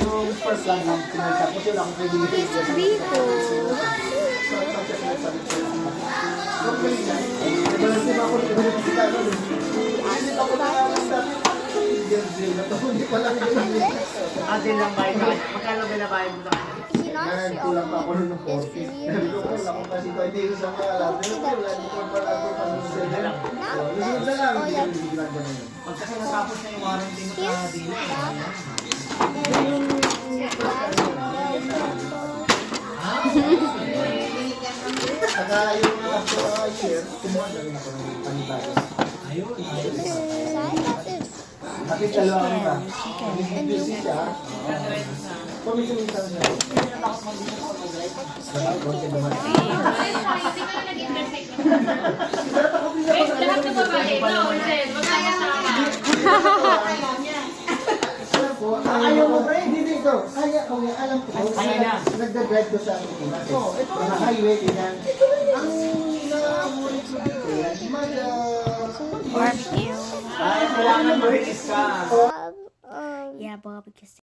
Yung first lang lang, tapos yun ako pwede Biko. Atin lang bayad na. Magkano binabayad mo sa kanya? Kulang pa ako ng 40. Sabi ko, wala ko kasi ito. Hindi ko sa mga alam. Pero wala ko pala ako panusunod na lang. Lusunod na lang. Hindi ko bigyan ganun. Pag kasi natapos na yung warranty mo sa dila. Saka yung share, kumuha na rin ako ng panibagos. Ayun. Kapit dalawa ko ba? Busy siya. Paminsan-minsan niya. Ayaw mo ba? Hindi dito. Kaya ko nga. Alam ko. Nagda-drive ko sa Pilipinas. Mga highway, ganyan. Ang inaamulin ko dito. Barbecue. Ay, kailangan mo rin iska. Yeah, barbecue.